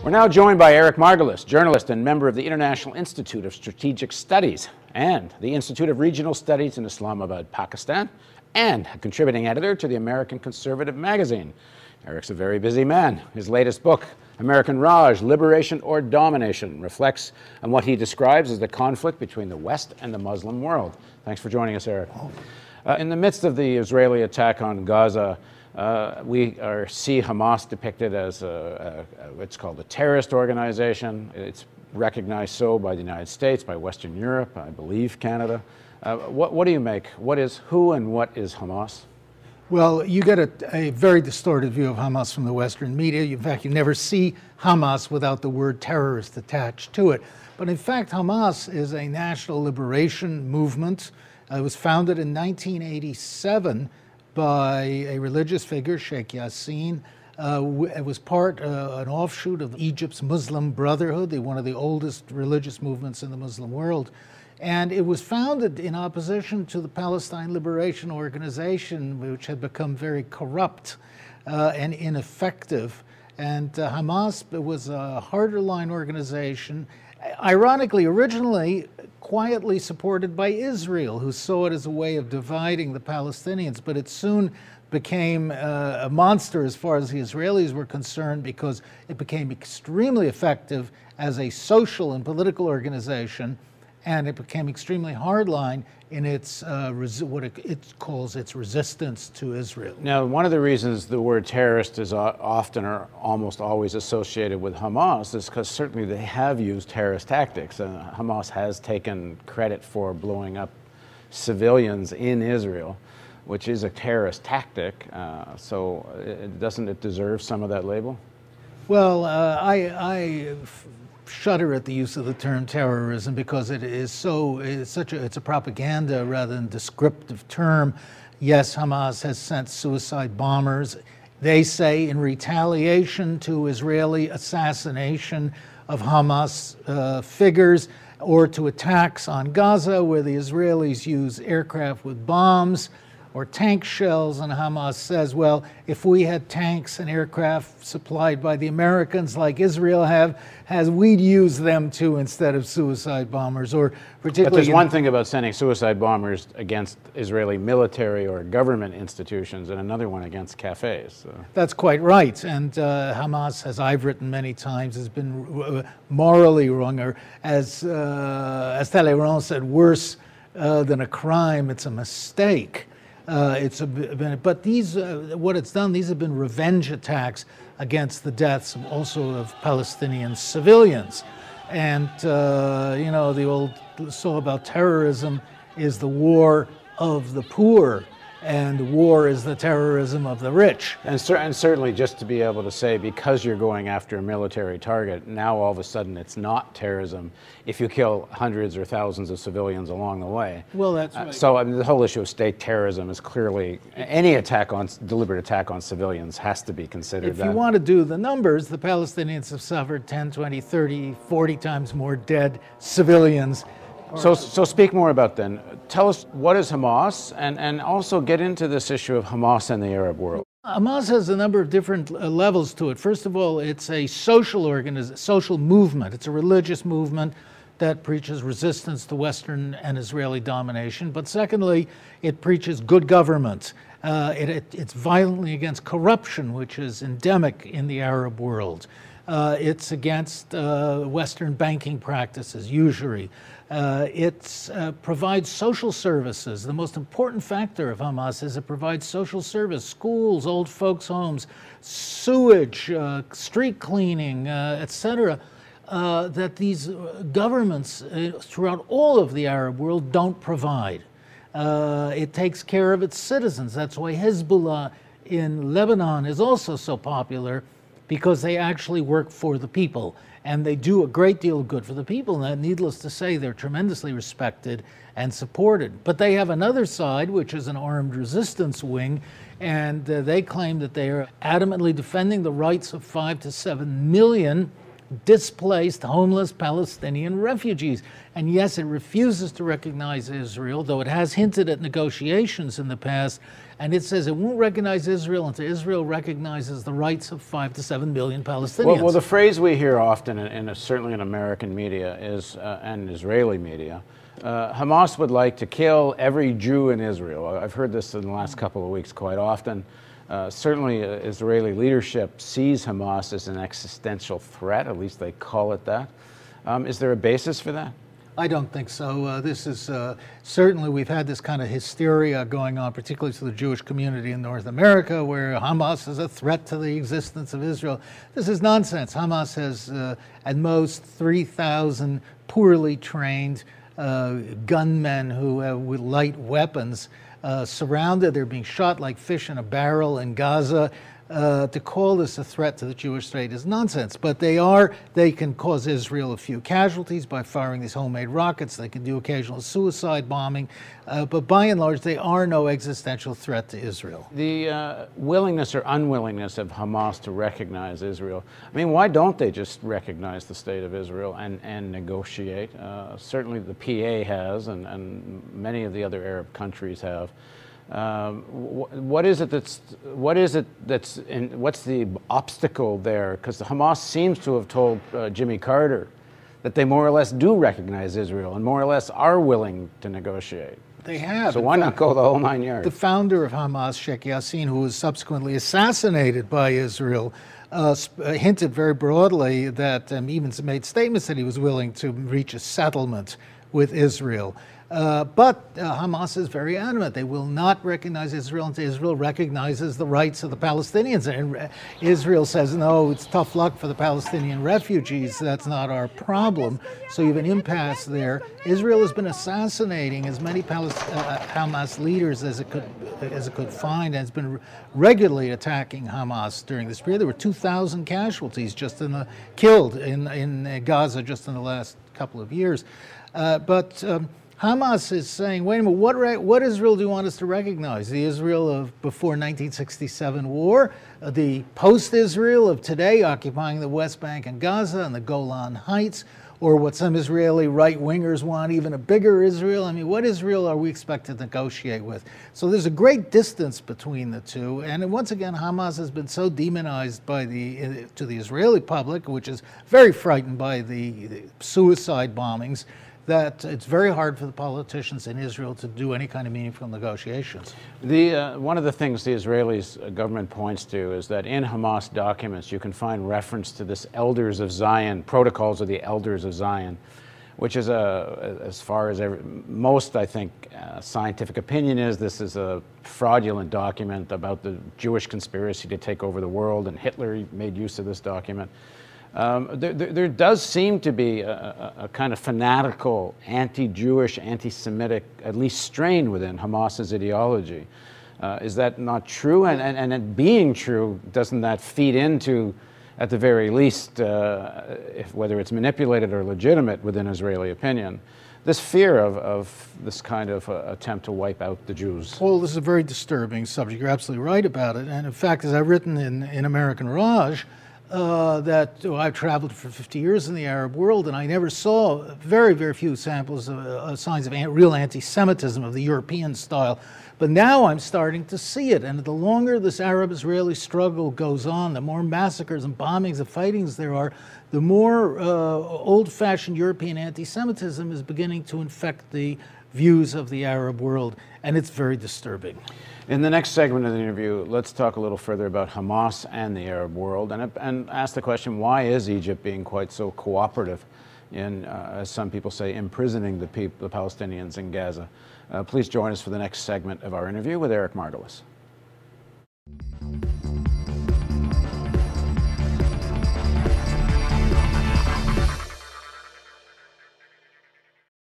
We're now joined by Eric Margolis, journalist and member of the International Institute of Strategic Studies and the Institute of Regional Studies in Islamabad, Pakistan, and a contributing editor to the American Conservative magazine. Eric's a very busy man. His latest book, American Raj, Liberation or Domination, reflects on what he describes as the conflict between the West and the Muslim world. Thanks for joining us, Eric. In the midst of the Israeli attack on Gaza, we see Hamas depicted as what's called a terrorist organization. It's recognized so by the United States, by Western Europe, I believe Canada. What do you make? Who and what is Hamas? Well, you get a very distorted view of Hamas from the Western media. In fact, you never see Hamas without the word terrorist attached to it. But in fact, Hamas is a national liberation movement. It was founded in 1987 by a religious figure, Sheikh Yassin. It was an offshoot of Egypt's Muslim Brotherhood, one of the oldest religious movements in the Muslim world. And it was founded in opposition to the Palestine Liberation Organization, which had become very corrupt and ineffective. And Hamas was a harder line organization, ironically, originally quietly supported by Israel, who saw it as a way of dividing the Palestinians, but it soon became a monster as far as the Israelis were concerned, because it became extremely effective as a social and political organization, and it became extremely hardline in its what it calls its resistance to Israel. Now, one of the reasons the word terrorist is often or almost always associated with Hamas is because certainly they have used terrorist tactics. Hamas has taken credit for blowing up civilians in Israel, which is a terrorist tactic. So doesn't it deserve some of that label? Well, I shudder at the use of the term terrorism, because it's a propaganda rather than descriptive term. Yes, Hamas has sent suicide bombers, they say, in retaliation to Israeli assassination of Hamas figures, or to attacks on Gaza, where the Israelis use aircraft with bombs or tank shells, and Hamas says, well, if we had tanks and aircraft supplied by the Americans like Israel has, we'd use them too instead of suicide bombers. Or particularly, but there's one thing about sending suicide bombers against Israeli military or government institutions, and another one against cafes. So. That's quite right. And Hamas, as I've written many times, has been morally wrong, or as Talleyrand said, worse than a crime, it's a mistake. But these, what it's done, these have been revenge attacks against the deaths also of Palestinian civilians. And, you know, the old saw about terrorism is the war of the poor, and war is the terrorism of the rich. And certainly just to be able to say, because you're going after a military target, now all of a sudden it's not terrorism if you kill hundreds or thousands of civilians along the way. Well, that's right. So I mean, the whole issue of state terrorism is clearly, any deliberate attack on civilians has to be considered. If you want to do the numbers, the Palestinians have suffered 10, 20, 30, 40 times more dead civilians. So speak more about then. Tell us, what is Hamas, and also get into this issue of Hamas and the Arab world. Hamas has a number of different levels to it. First of all, it's a social movement. It's a religious movement that preaches resistance to Western and Israeli domination. But secondly, it preaches good government. It's violently against corruption, which is endemic in the Arab world. It's against Western banking practices, usury. It provides social services. The most important factor of Hamas is it provides social service, schools, old folks' homes, sewage, street cleaning, etc., that these governments throughout all of the Arab world don't provide. It takes care of its citizens. That's why Hezbollah in Lebanon is also so popular, because they actually work for the people, and they do a great deal of good for the people. And needless to say, they're tremendously respected and supported. But they have another side, which is an armed resistance wing, and they claim that they are adamantly defending the rights of 5 to 7 million displaced, homeless Palestinian refugees. And yes, it refuses to recognize Israel, though it has hinted at negotiations in the past. And it says it won't recognize Israel until Israel recognizes the rights of 5 to 7 million Palestinians. Well, the phrase we hear often, certainly in American media is, and Israeli media, Hamas would like to kill every Jew in Israel. I've heard this in the last couple of weeks quite often. Certainly, Israeli leadership sees Hamas as an existential threat, at least they call it that. Is there a basis for that? I don't think so. This is certainly, we've had this kind of hysteria going on, particularly to the Jewish community in North America, where Hamas is a threat to the existence of Israel. This is nonsense. Hamas has at most 3,000 poorly trained gunmen who have with light weapons surrounded. They're being shot like fish in a barrel in Gaza. To call this a threat to the Jewish state is nonsense. But they can cause Israel a few casualties by firing these homemade rockets. They can do occasional suicide bombing. But by and large, they are no existential threat to Israel. The willingness or unwillingness of Hamas to recognize Israel. I mean, why don't they just recognize the state of Israel and negotiate? Certainly the PA has, and many of the other Arab countries have. What's the obstacle there? Because Hamas seems to have told Jimmy Carter that they more or less do recognize Israel and more or less are willing to negotiate. They have. So why not go the whole 9 yards? The founder of Hamas, Sheikh Yassin, who was subsequently assassinated by Israel, hinted very broadly that, even made statements that he was willing to reach a settlement with Israel. But Hamas is very adamant. They will not recognize Israel until Israel recognizes the rights of the Palestinians. And Israel says, no, it's tough luck for the Palestinian refugees. That's not our problem. So you have an impasse there. Israel has been assassinating as many Hamas leaders as it could find, and has been regularly attacking Hamas during this period. There were 2,000 casualties killed in Gaza just in the last couple of years. Hamas is saying, wait a minute, what Israel do you want us to recognize? The Israel of before 1967 war, the post-Israel of today occupying the West Bank and Gaza and the Golan Heights, or what some Israeli right-wingers want, even a bigger Israel? I mean, what Israel are we expected to negotiate with? So there's a great distance between the two. And once again, Hamas has been so demonized to the Israeli public, which is very frightened by the suicide bombings, that it's very hard for the politicians in Israel to do any kind of meaningful negotiations. One of the things the Israeli government points to is that in Hamas documents you can find reference to this Elders of Zion, protocols of the Elders of Zion, which is, as far as most, I think, scientific opinion is, this is a fraudulent document about the Jewish conspiracy to take over the world, and Hitler made use of this document. There does seem to be a kind of fanatical, anti-Jewish, anti-Semitic, at least strain within Hamas's ideology. Is that not true? And it being true, doesn't that feed into, at the very least, whether it's manipulated or legitimate within Israeli opinion, this fear of this kind of attempt to wipe out the Jews? Well, this is a very disturbing subject. You're absolutely right about it. And in fact, as I've written in American Raj, I've traveled for 50 years in the Arab world, and I never saw very, very few samples of signs of real anti-Semitism of the European style. But now I'm starting to see it, and the longer this Arab-Israeli struggle goes on, the more massacres and bombings and fightings there are, the more old-fashioned European anti-Semitism is beginning to infect the views of the Arab world, and it's very disturbing. In the next segment of the interview, let's talk a little further about Hamas and the Arab world, and ask the question, why is Egypt being quite so cooperative in, as some people say, imprisoning the Palestinians in Gaza? Please join us for the next segment of our interview with Eric Margolis.